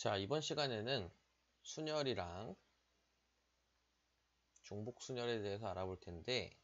자, 이번 시간에는 순열이랑 중복순열에 대해서 알아볼 텐데,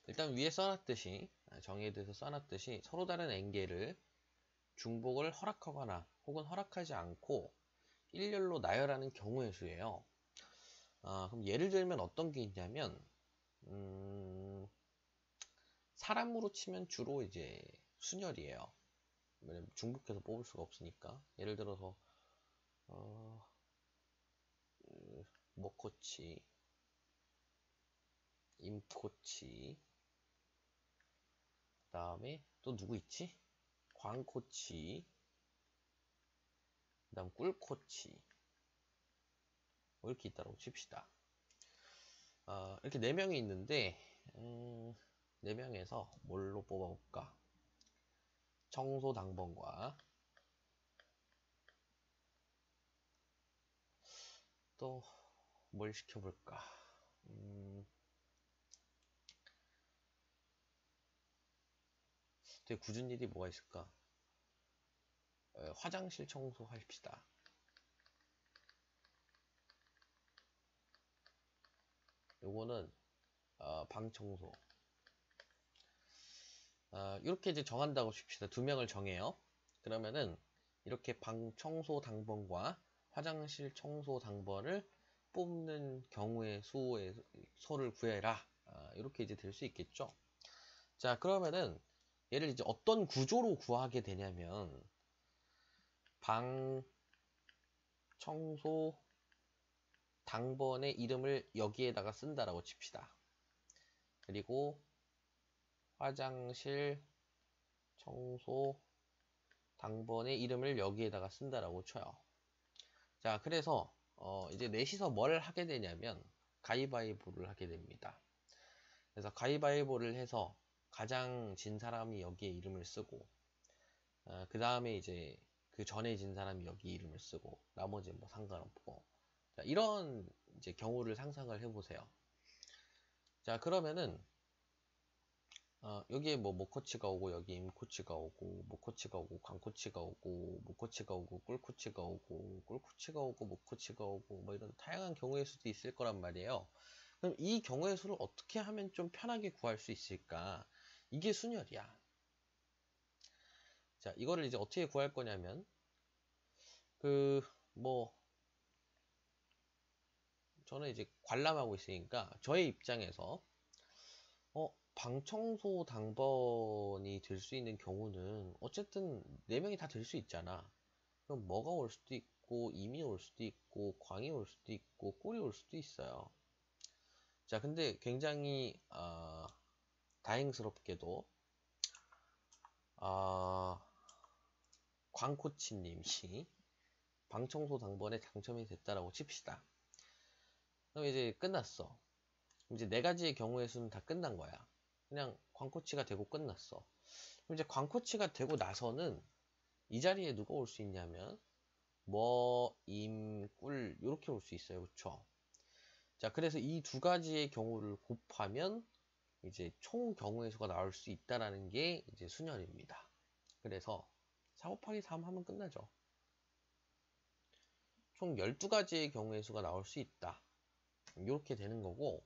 일단 위에 써놨듯이, 정의에 대해서 써놨듯이 서로 다른 엥겔을 중복을 허락하거나 혹은 허락하지 않고 일렬로 나열하는 경우의 수예요. 그럼 예를 들면 어떤 게 있냐면, 사람으로 치면 주로 이제 순열이에요. 왜냐면 중복해서 뽑을 수가 없으니까. 예를 들어서, 어, 머코치, 임코치, 그 다음에 또 누구 있지? 광코치, 그 다음 꿀코치. 뭐 이렇게 있다고 칩시다. 이렇게 4명이 있는데, 4명에서 뭘로 뽑아볼까? 청소당번과 또 뭘 시켜볼까? 되게 굳은 일이 뭐가 있을까? 화장실 청소 합시다. 요거는 방 청소. 이렇게 이제 정한다고 칩시다. 2명을 정해요. 그러면은 이렇게 방 청소 당번과 화장실 청소 당번을 뽑는 경우의 수의 소를 구해라. 이렇게 이제 될 수 있겠죠. 자, 그러면은 얘를 이제 어떤 구조로 구하게 되냐면 방 청소 당번의 이름을 여기에다가 쓴다라고 칩시다. 그리고 화장실 청소 당번의 이름을 여기에다가 쓴다라고 쳐요. 자, 그래서 이제 넷이서 뭘 하게 되냐면 가위바위보를 하게 됩니다. 그래서 가위바위보를 해서 가장 진 사람이 여기에 이름을 쓰고, 그 다음에 이제 그 전에 진 사람이 여기 이름을 쓰고, 나머지 뭐 상관없고. 자, 이런 이제 경우를 상상을 해보세요. 자, 그러면은 여기에 뭐 모코치가 오고, 여기 임코치가 오고, 모코치가 오고, 광코치가 오고, 모코치가 오고, 꿀코치가 오고, 꿀코치가 오고, 모코치가 오고, 뭐 이런 다양한 경우의 수도 있을 거란 말이에요. 그럼 이 경우의 수를 어떻게 하면 좀 편하게 구할 수 있을까? 이게 순열이야. 자, 이거를 이제 어떻게 구할 거냐면, 뭐, 저는 이제 관람하고 있으니까, 저의 입장에서, 방청소 당번이 될 수 있는 경우는, 어쨌든 4명이 다 될 수 있잖아. 그럼 뭐가 올 수도 있고, 임이 올 수도 있고, 광이 올 수도 있고, 꿀이 올 수도 있어요. 자, 근데 굉장히, 다행스럽게도, 광코치님이 방청소 당번에 당첨이 됐다라고 칩시다. 그럼 이제 끝났어. 이제 4가지의 경우의 수는 다 끝난 거야. 그냥 광코치가 되고 끝났어. 그럼 이제 광코치가 되고 나서는 이 자리에 누가 올 수 있냐면 뭐, 임, 꿀 이렇게 올 수 있어요. 그쵸? 자, 그래서 이 2가지의 경우를 곱하면 이제 총 경우의 수가 나올 수 있다라는 게 이제 순열입니다. 그래서 4 곱하기 3 하면 끝나죠. 총 12가지의 경우의 수가 나올 수 있다. 이렇게 되는 거고,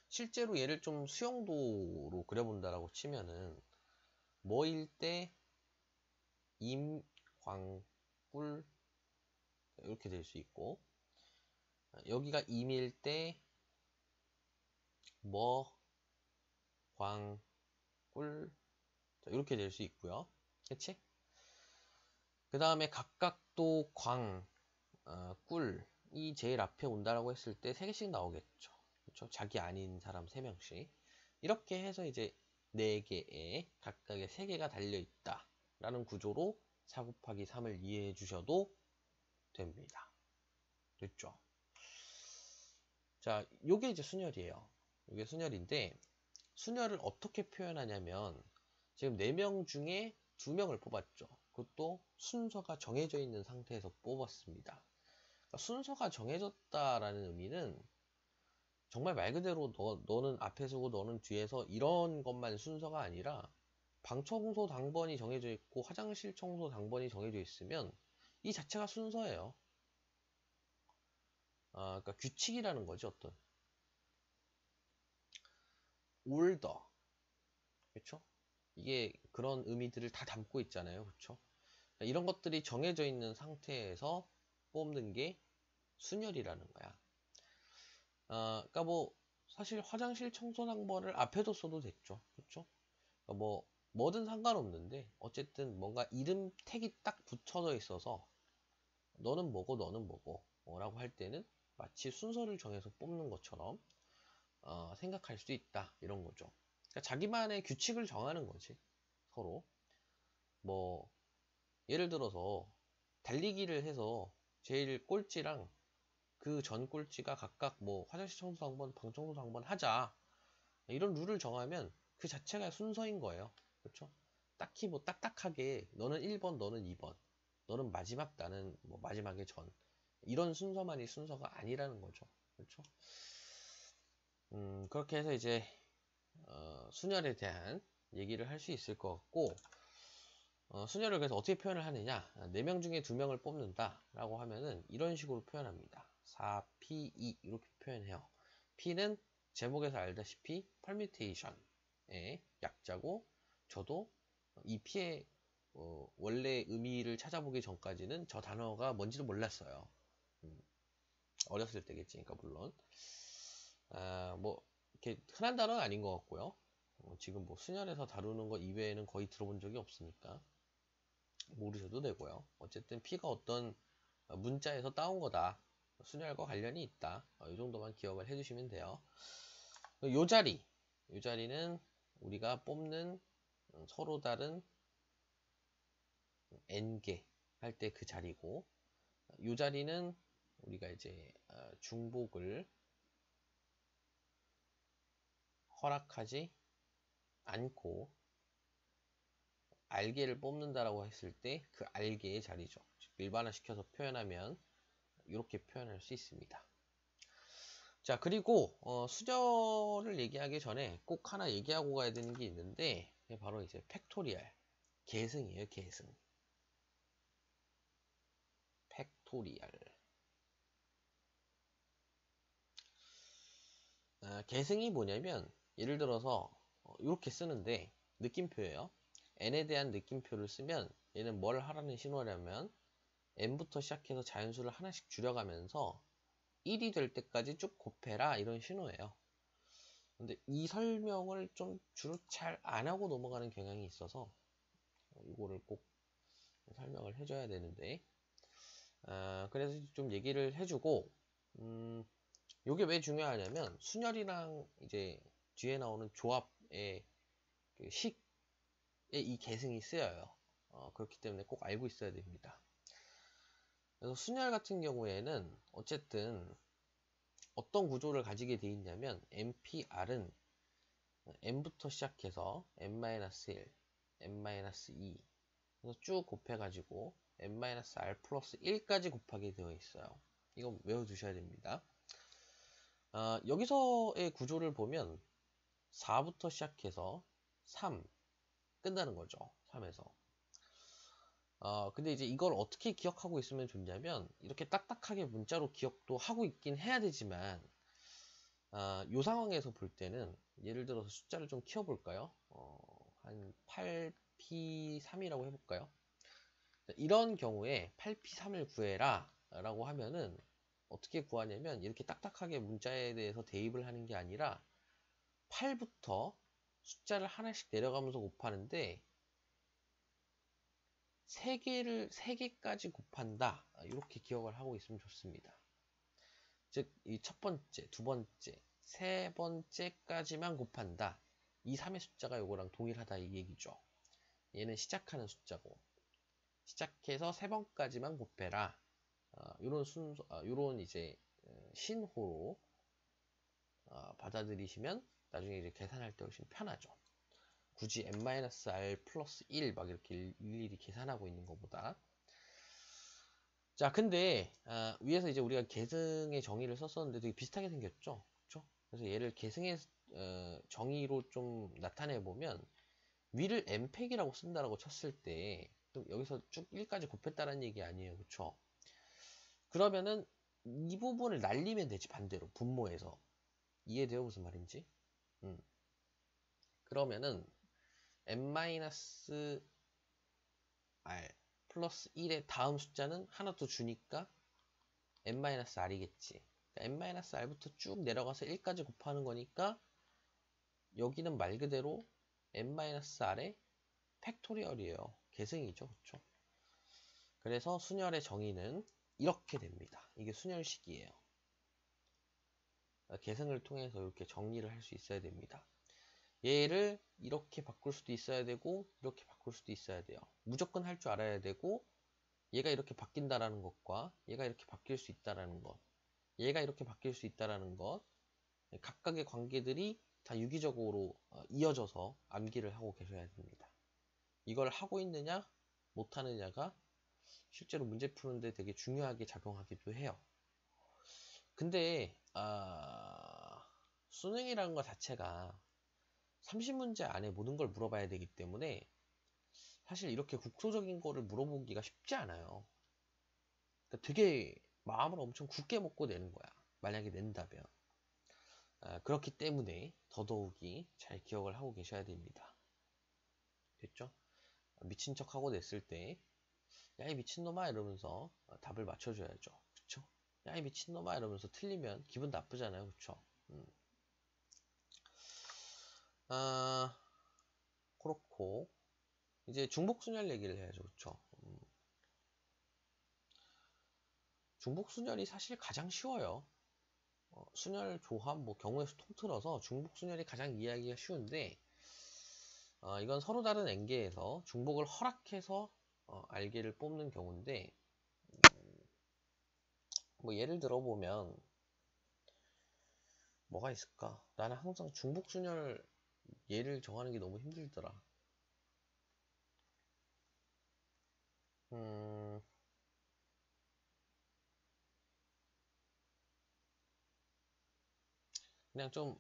실제로 얘를 좀 수영도로 그려본다라고 치면은 뭐일 때 임, 광, 꿀 이렇게 될 수 있고, 여기가 임일 때 뭐, 광, 꿀 이렇게 될 수 있고요. 그치? 그 다음에 각각 또 광, 꿀이 제일 앞에 온다라고 했을 때 3개씩 나오겠죠. 그쵸? 자기 아닌 사람 3명씩. 이렇게 해서 이제 4개에 각각의 3개가 달려있다. 라는 구조로 4 곱하기 3을 이해해 주셔도 됩니다. 됐죠? 자, 요게 이제 순열이에요. 요게 순열인데, 순열을 어떻게 표현하냐면, 지금 4명 중에 2명을 뽑았죠. 그것도 순서가 정해져 있는 상태에서 뽑았습니다. 그러니까 순서가 정해졌다라는 의미는 정말 말 그대로 너는 앞에 서고 너는 뒤에서 이런 것만 순서가 아니라 방 청소 당번이 정해져 있고 화장실 청소 당번이 정해져 있으면 이 자체가 순서예요. 그러니까 규칙이라는 거지, 어떤. order. 그렇죠? 이게 그런 의미들을 다 담고 있잖아요. 그렇죠? 이런 것들이 정해져 있는 상태에서 뽑는 게 순열이라는 거야. 그러니까 뭐 사실 화장실 청소 당번을 앞에도 써도 됐죠. 그렇죠? 그러니까 뭐든 상관없는데 어쨌든 뭔가 이름 택이 딱 붙여져 있어서 너는 뭐고 너는 뭐고 라고 할 때는 마치 순서를 정해서 뽑는 것처럼 생각할 수 있다, 이런 거죠. 그러니까 자기만의 규칙을 정하는 거지, 서로. 뭐 예를 들어서 달리기를 해서 제일 꼴찌랑 그 전 꼴찌가 각각 뭐 화장실 청소 당번, 방 청소 당번 하자, 이런 룰을 정하면 그 자체가 순서인 거예요. 그렇죠? 딱히 뭐 딱딱하게 너는 1번, 너는 2번, 너는 마지막, 나는 뭐 마지막에 전, 이런 순서만이 순서가 아니라는 거죠. 그렇죠? 그렇게 해서 이제 순열에 대한 얘기를 할 수 있을 것 같고, 순열을 그래서 어떻게 표현을 하느냐, 4명 중에 2명을 뽑는다 라고 하면은 이런 식으로 표현합니다. 4P2 이렇게 표현해요. P는 제목에서 알다시피 permutation의 약자고, 저도 이 P의 원래 의미를 찾아보기 전까지는 저 단어가 뭔지도 몰랐어요. 어렸을 때겠지, 그러니까 물론 뭐 이렇게 흔한 단어는 아닌 것 같고요. 지금 뭐 순열에서 다루는 거 이외에는 거의 들어본 적이 없으니까 모르셔도 되고요. 어쨌든 P가 어떤 문자에서 따온 거다, 순열과 관련이 있다, 이 정도만 기억을 해주시면 돼요. 요 자리는 우리가 뽑는 서로 다른 n개 할 때 그 자리고, 요 자리는 우리가 이제 중복을 허락하지 않고 알개를 뽑는다라고 했을 때 그 알개의 자리죠. 일반화시켜서 표현하면 이렇게 표현할 수 있습니다. 자, 그리고 수저를 얘기하기 전에 꼭 하나 얘기하고 가야 되는 게 있는데, 바로 이제 팩토리얼, 계승이에요. 계승. 팩토리얼. 계승이 뭐냐면, 예를 들어서 이렇게 쓰는데 느낌표예요. n에 대한 느낌표를 쓰면 얘는 뭘 하라는 신호냐면 n부터 시작해서 자연수를 하나씩 줄여가면서 1이 될 때까지 쭉 곱해라, 이런 신호예요. 근데 이 설명을 좀 주로 잘 안 하고 넘어가는 경향이 있어서 이거를 꼭 설명을 해줘야 되는데, 그래서 좀 얘기를 해주고, 요게 왜 중요하냐면 순열이랑 이제 뒤에 나오는 조합의 그 식에 이 계승이 쓰여요. 그렇기 때문에 꼭 알고 있어야 됩니다. 그래서 순열 같은 경우에는 어쨌든 어떤 구조를 가지게 돼 있냐면, NPR은 n부터 시작해서 n-1, n-2 그래서 쭉 곱해가지고 n-r 플러스 1까지 곱하게 되어 있어요. 이건 외워두셔야 됩니다. 여기서의 구조를 보면 4부터 시작해서 3 끝나는 거죠. 3에서. 근데 이제 이걸 어떻게 기억하고 있으면 좋냐면, 이렇게 딱딱하게 문자로 기억도 하고 있긴 해야 되지만, 이 상황에서 볼 때는 예를 들어서 숫자를 좀 키워볼까요? 한 8p3이라고 해볼까요? 이런 경우에 8p3을 구해라 라고 하면은 어떻게 구하냐면, 이렇게 딱딱하게 문자에 대해서 대입을 하는 게 아니라 8부터 숫자를 하나씩 내려가면서 곱하는데 3개까지 곱한다, 이렇게 기억을 하고 있으면 좋습니다. 즉, 이 첫 번째, 두 번째, 세 번째까지만 곱한다, 이 3의 숫자가 요거랑 동일하다, 이 얘기죠. 얘는 시작하는 숫자고, 시작해서 3번까지만 곱해라, 요런 순서, 요런 이제 신호로 받아들이시면 나중에 이제 계산할 때 훨씬 편하죠. 굳이 n-r 플러스 1 막 이렇게 일일이 계산하고 있는 것보다. 자, 근데 위에서 이제 우리가 계승의 정의를 썼었는데 되게 비슷하게 생겼죠. 그렇죠? 그래서 얘를 계승의 정의로 좀 나타내 보면, 위를 n팩이라고 쓴다라고 쳤을 때 여기서 쭉 1까지 곱했다는 얘기 아니에요. 그쵸? 그러면은 이 부분을 날리면 되지. 반대로 분모해서. 이해돼요? 무슨 말인지? 그러면은 n-r 플러스 1의 다음 숫자는 하나 더 주니까 n-r이겠지. 그러니까 n-r부터 쭉 내려가서 1까지 곱하는 거니까 여기는 말 그대로 n-r의 팩토리얼이에요. 계승이죠. 그쵸? 그래서 순열의 정의는 이렇게 됩니다. 이게 순열식이에요. 계승을 통해서 이렇게 정리를 할 수 있어야 됩니다. 얘를 이렇게 바꿀 수도 있어야 되고 이렇게 바꿀 수도 있어야 돼요. 무조건 할 줄 알아야 되고 얘가 이렇게 바뀐다라는 것과 얘가 이렇게 바뀔 수 있다라는 것, 얘가 이렇게 바뀔 수 있다라는 것, 각각의 관계들이 다 유기적으로 이어져서 암기를 하고 계셔야 됩니다. 이걸 하고 있느냐 못하느냐가 실제로 문제 푸는데 되게 중요하게 작용하기도 해요. 근데 수능이라는 것 자체가 30문제 안에 모든 걸 물어봐야 되기 때문에 사실 이렇게 국소적인 거를 물어보기가 쉽지 않아요. 그러니까 되게 마음을 엄청 굳게 먹고 내는 거야. 만약에 낸다면. 그렇기 때문에 더더욱이 잘 기억을 하고 계셔야 됩니다. 됐죠? 미친 척 하고 냈을 때 야 이 미친놈아 이러면서 답을 맞춰줘야죠. 그쵸? 야 이 미친놈아 이러면서 틀리면 기분 나쁘잖아요. 그쵸? 그렇고 이제 중복순열 얘기를 해야죠. 그쵸? 중복순열이 사실 가장 쉬워요. 순열 조합 뭐 경우의 수 통틀어서 중복순열이 가장 이해하기가 쉬운데 이건 서로 다른 n개에서 중복을 허락해서 알개를 뽑는 경우인데 뭐 예를 들어보면 뭐가 있을까? 나는 항상 중복순열 예를 정하는 게 너무 힘들더라. 그냥 좀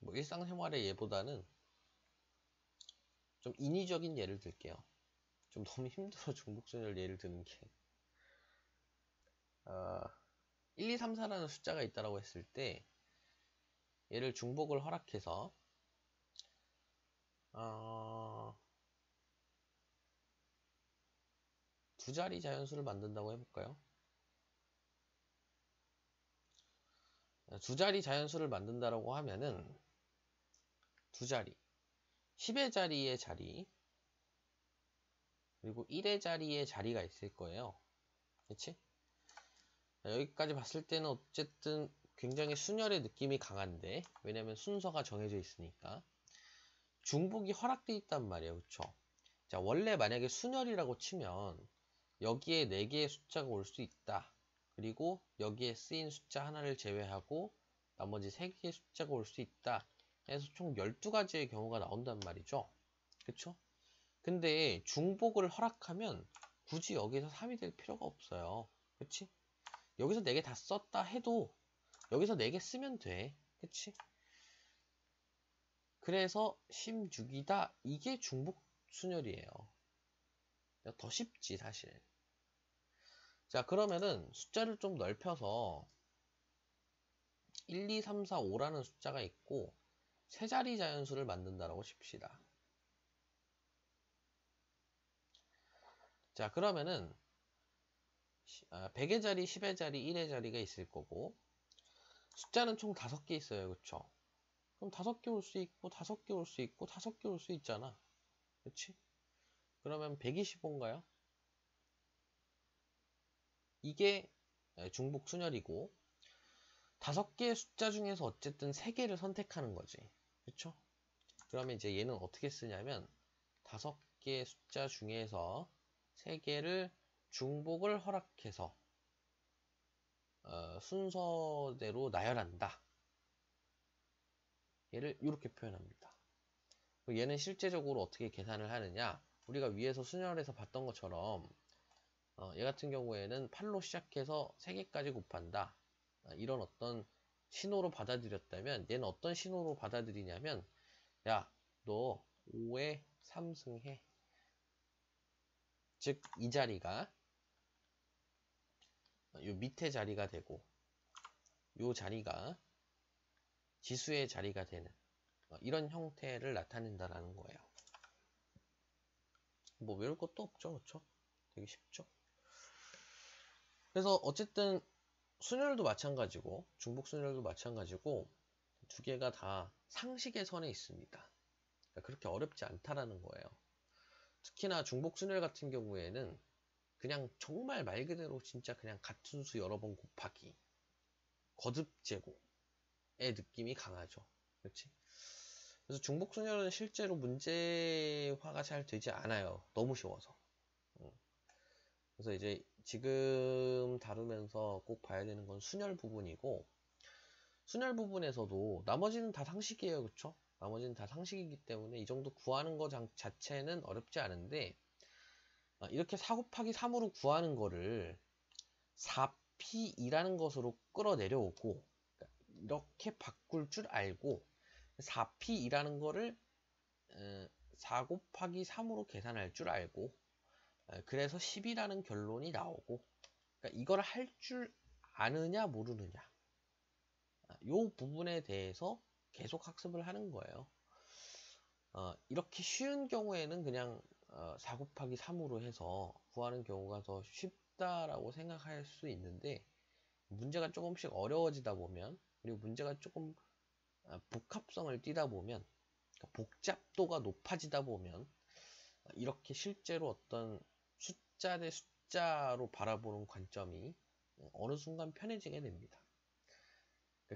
뭐 일상생활의 예보다는 좀 인위적인 예를 들게요. 좀 너무 힘들어 중복순열 예를 드는 게 1, 2, 3, 4라는 숫자가 있다고 했을 때 얘를 중복을 허락해서 두 자리 자연수를 만든다고 해볼까요? 두 자리 자연수를 만든다라고 하면은 두 자리 10의 자리의 자리 그리고 1의 자리의 자리가 있을 거예요. 그치? 여기까지 봤을 때는 어쨌든 굉장히 순열의 느낌이 강한데 왜냐면 순서가 정해져 있으니까 중복이 허락돼 있단 말이에요. 그쵸? 자, 원래 만약에 순열이라고 치면 여기에 4개의 숫자가 올 수 있다. 그리고 여기에 쓰인 숫자 하나를 제외하고 나머지 3개의 숫자가 올 수 있다. 해서 총 12가지의 경우가 나온단 말이죠. 그쵸? 근데 중복을 허락하면 굳이 여기서 3이 될 필요가 없어요. 그치? 여기서 4개 다 썼다 해도 여기서 4개 쓰면 돼. 그치? 그래서 16이다. 이게 중복 순열이에요. 더 쉽지 사실. 자, 그러면은 숫자를 좀 넓혀서 1, 2, 3, 4, 5라는 숫자가 있고 세 자리 자연수를 만든다라고 칩시다. 자, 그러면은 100의 자리, 10의 자리, 1의 자리가 있을 거고 숫자는 총 5개 있어요. 그쵸? 그럼 5개 올 수 있고 5개 올 수 있고 5개 올 수 있잖아. 그치? 그러면 125인가요? 이게 중복 순열이고 5개의 숫자 중에서 어쨌든 3개를 선택하는 거지. 그쵸? 그러면 이제 얘는 어떻게 쓰냐면 5개의 숫자 중에서 3개를 중복을 허락해서 순서대로 나열한다. 얘를 이렇게 표현합니다. 얘는 실제적으로 어떻게 계산을 하느냐? 우리가 위에서 순열에서 봤던 것처럼 얘 같은 경우에는 8로 시작해서 3개까지 곱한다. 이런 어떤 신호로 받아들였다면 얘는 어떤 신호로 받아들이냐면 야, 너 5에 3승해. 즉, 이 자리가 요 밑에 자리가 되고, 요 자리가 지수의 자리가 되는 이런 형태를 나타낸다라는 거예요. 뭐 외울 것도 없죠, 그렇죠? 되게 쉽죠. 그래서 어쨌든 순열도 마찬가지고 중복 순열도 마찬가지고 두 개가 다 상식의 선에 있습니다. 그러니까 그렇게 어렵지 않다라는 거예요. 특히나 중복 순열 같은 경우에는 그냥 정말 말 그대로 진짜 그냥 같은 수 여러 번 곱하기 거듭 제곱의 느낌이 강하죠. 그렇지? 그래서 중복 순열은 실제로 문제화가 잘 되지 않아요. 너무 쉬워서. 그래서 이제 지금 다루면서 꼭 봐야 되는 건 순열 부분이고, 순열 부분에서도 나머지는 다 상식이에요. 그쵸? 나머지는 다 상식이기 때문에 이 정도 구하는 거 자체는 어렵지 않은데, 이렇게 4 곱하기 3으로 구하는 거를 4P이라는 것으로 끌어내려오고, 그러니까 이렇게 바꿀 줄 알고 4P이라는 거를 4 곱하기 3으로 계산할 줄 알고, 그래서 10이라는 결론이 나오고, 그러니까 이걸 할 줄 아느냐 모르느냐, 이 부분에 대해서 계속 학습을 하는 거예요. 이렇게 쉬운 경우에는 그냥 4 곱하기 3으로 해서 구하는 경우가 더 쉽다라고 생각할 수 있는데, 문제가 조금씩 어려워지다 보면, 그리고 문제가 조금 복합성을 띠다 보면, 그러니까 복잡도가 높아지다 보면, 이렇게 실제로 어떤 숫자 대 숫자로 바라보는 관점이 어느 순간 편해지게 됩니다.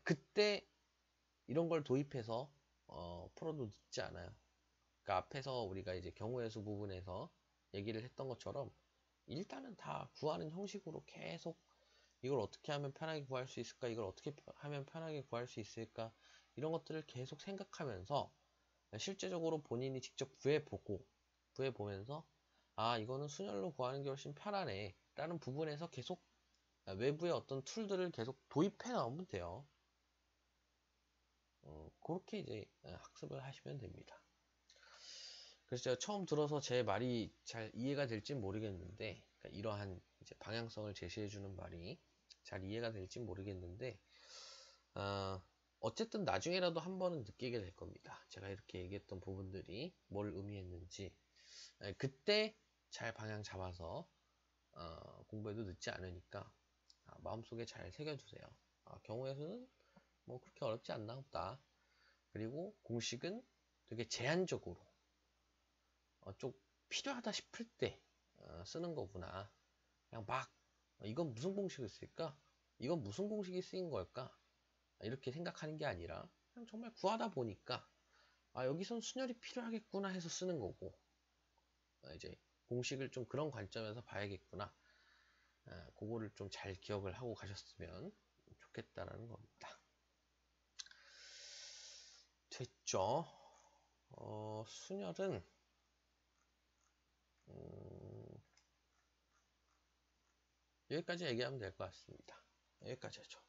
그때 이런 걸 도입해서 풀어도 늦지 않아요. 그러니까 앞에서 우리가 이제 경우의 수 부분에서 얘기를 했던 것처럼 일단은 다 구하는 형식으로 계속 이걸 어떻게 하면 편하게 구할 수 있을까? 이걸 어떻게 하면 편하게 구할 수 있을까? 이런 것들을 계속 생각하면서 실제적으로 본인이 직접 구해보면서 이거는 순열로 구하는 게 훨씬 편하네 라는 부분에서 계속 외부의 어떤 툴들을 계속 도입해 나오면 돼요. 그렇게 이제 학습을 하시면 됩니다. 그래서 제가 처음 들어서 제 말이 잘 이해가 될지 모르겠는데, 그러니까 이러한 이제 방향성을 제시해주는 말이 잘 이해가 될지 모르겠는데, 어쨌든 나중에라도 한 번은 느끼게 될 겁니다. 제가 이렇게 얘기했던 부분들이 뭘 의미했는지. 그때 잘 방향 잡아서 공부해도 늦지 않으니까 마음속에 잘 새겨주세요. 경우의 수는 뭐 그렇게 어렵지 않나 보다. 그리고 공식은 되게 제한적으로 좀 필요하다 싶을 때 쓰는 거구나. 그냥 막 이건 무슨 공식을 쓸까? 이건 무슨 공식이 쓰인 걸까? 이렇게 생각하는 게 아니라 그냥 정말 구하다 보니까 여기선 순열이 필요하겠구나 해서 쓰는 거고, 이제 공식을 좀 그런 관점에서 봐야겠구나. 그거를 좀 잘 기억을 하고 가셨으면 좋겠다라는 겁니다. 됐죠? 순열은 여기까지 얘기하면 될 것 같습니다. 여기까지 하죠.